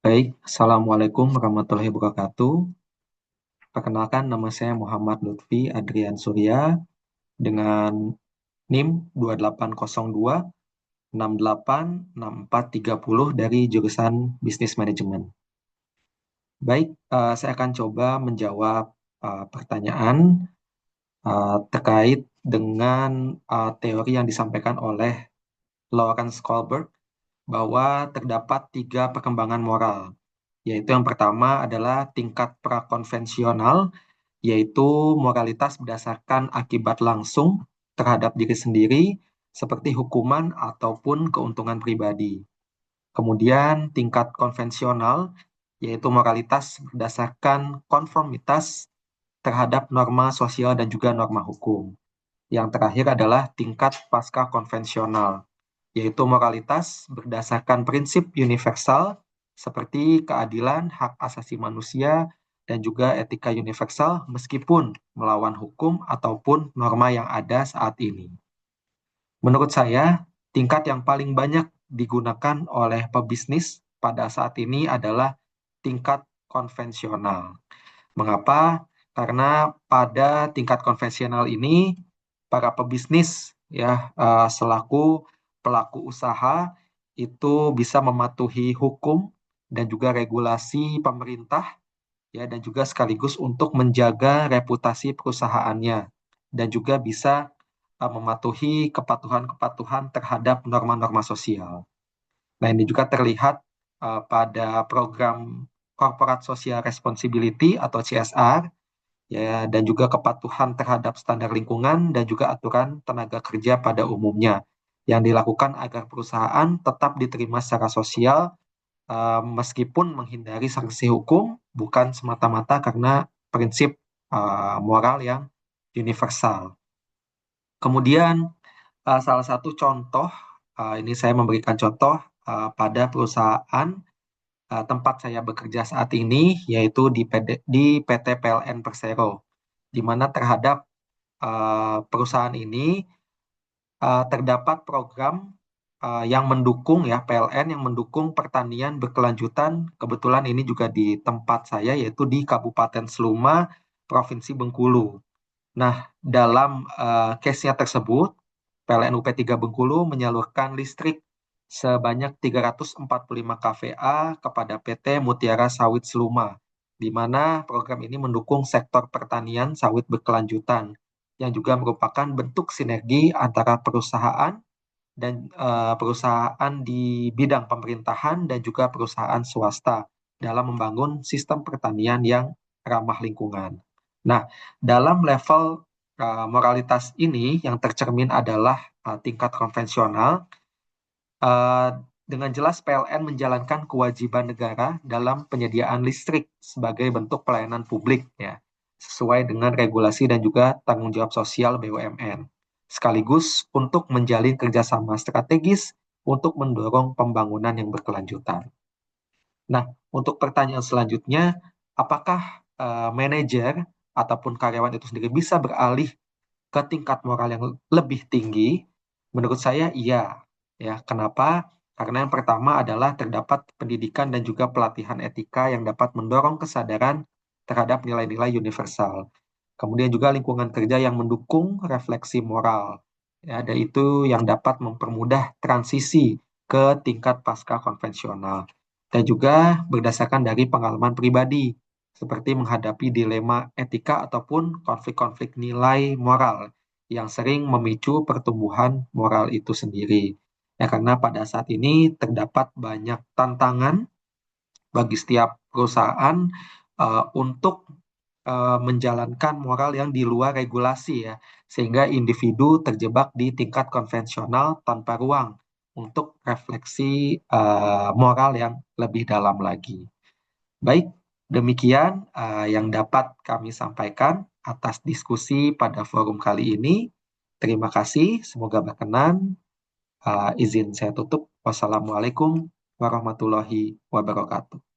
Baik, Assalamualaikum warahmatullahi wabarakatuh. Perkenalkan, nama saya Muhammad Lutfi Adrian Surya dengan NIM 2802 686430 dari jurusan Bisnis Manajemen. Baik, saya akan coba menjawab pertanyaan terkait dengan teori yang disampaikan oleh Lawrence Kohlberg bahwa terdapat tiga perkembangan moral, yaitu yang pertama adalah tingkat prakonvensional, yaitu moralitas berdasarkan akibat langsung terhadap diri sendiri, seperti hukuman ataupun keuntungan pribadi. Kemudian tingkat konvensional, yaitu moralitas berdasarkan konformitas terhadap norma sosial dan juga norma hukum. Yang terakhir adalah tingkat pasca konvensional, yaitu moralitas berdasarkan prinsip universal seperti keadilan, hak asasi manusia, dan juga etika universal meskipun melawan hukum ataupun norma yang ada saat ini. Menurut saya, tingkat yang paling banyak digunakan oleh pebisnis pada saat ini adalah tingkat konvensional. Mengapa? Karena pada tingkat konvensional ini, para pebisnis selaku pelaku usaha itu bisa mematuhi hukum dan juga regulasi pemerintah, ya, dan juga sekaligus untuk menjaga reputasi perusahaannya dan juga bisa mematuhi kepatuhan-kepatuhan terhadap norma-norma sosial. Nah, ini juga terlihat pada program Corporate Social Responsibility atau CSR, ya, dan juga kepatuhan terhadap standar lingkungan dan juga aturan tenaga kerja pada umumnya yang dilakukan agar perusahaan tetap diterima secara sosial meskipun menghindari sanksi hukum, bukan semata-mata karena prinsip moral yang universal. Kemudian salah satu contoh, ini saya memberikan contoh pada perusahaan tempat saya bekerja saat ini, yaitu di PT PLN Persero, di mana terhadap perusahaan ini terdapat program yang mendukung, ya, PLN yang mendukung pertanian berkelanjutan. Kebetulan ini juga di tempat saya, yaitu di Kabupaten Seluma, Provinsi Bengkulu. Nah, dalam case-nya tersebut, PLN UP3 Bengkulu menyalurkan listrik sebanyak 345 kVA kepada PT Mutiara Sawit Seluma, di mana program ini mendukung sektor pertanian sawit berkelanjutan, yang juga merupakan bentuk sinergi antara perusahaan dan perusahaan di bidang pemerintahan dan juga perusahaan swasta dalam membangun sistem pertanian yang ramah lingkungan. Nah, dalam level moralitas ini yang tercermin adalah tingkat konvensional. Uh, dengan jelas PLN menjalankan kewajiban negara dalam penyediaan listrik sebagai bentuk pelayanan publik, ya, sesuai dengan regulasi dan juga tanggung jawab sosial BUMN. Sekaligus untuk menjalin kerjasama strategis untuk mendorong pembangunan yang berkelanjutan. Nah, untuk pertanyaan selanjutnya, apakah manajer ataupun karyawan itu sendiri bisa beralih ke tingkat moral yang lebih tinggi? Menurut saya iya. Ya, kenapa? Karena yang pertama adalah terdapat pendidikan dan juga pelatihan etika yang dapat mendorong kesadaran terhadap nilai-nilai universal. Kemudian juga lingkungan kerja yang mendukung refleksi moral. Ya, dan itu yang dapat mempermudah transisi ke tingkat pasca konvensional. Dan juga berdasarkan dari pengalaman pribadi, seperti menghadapi dilema etika ataupun konflik-konflik nilai moral yang sering memicu pertumbuhan moral itu sendiri. Ya, karena pada saat ini terdapat banyak tantangan bagi setiap perusahaan untuk menjalankan moral yang di luar regulasi, ya, sehingga individu terjebak di tingkat konvensional tanpa ruang untuk refleksi moral yang lebih dalam lagi. Baik, demikian yang dapat kami sampaikan atas diskusi pada forum kali ini. Terima kasih, semoga berkenan. Izin saya tutup. Wassalamualaikum warahmatullahi wabarakatuh.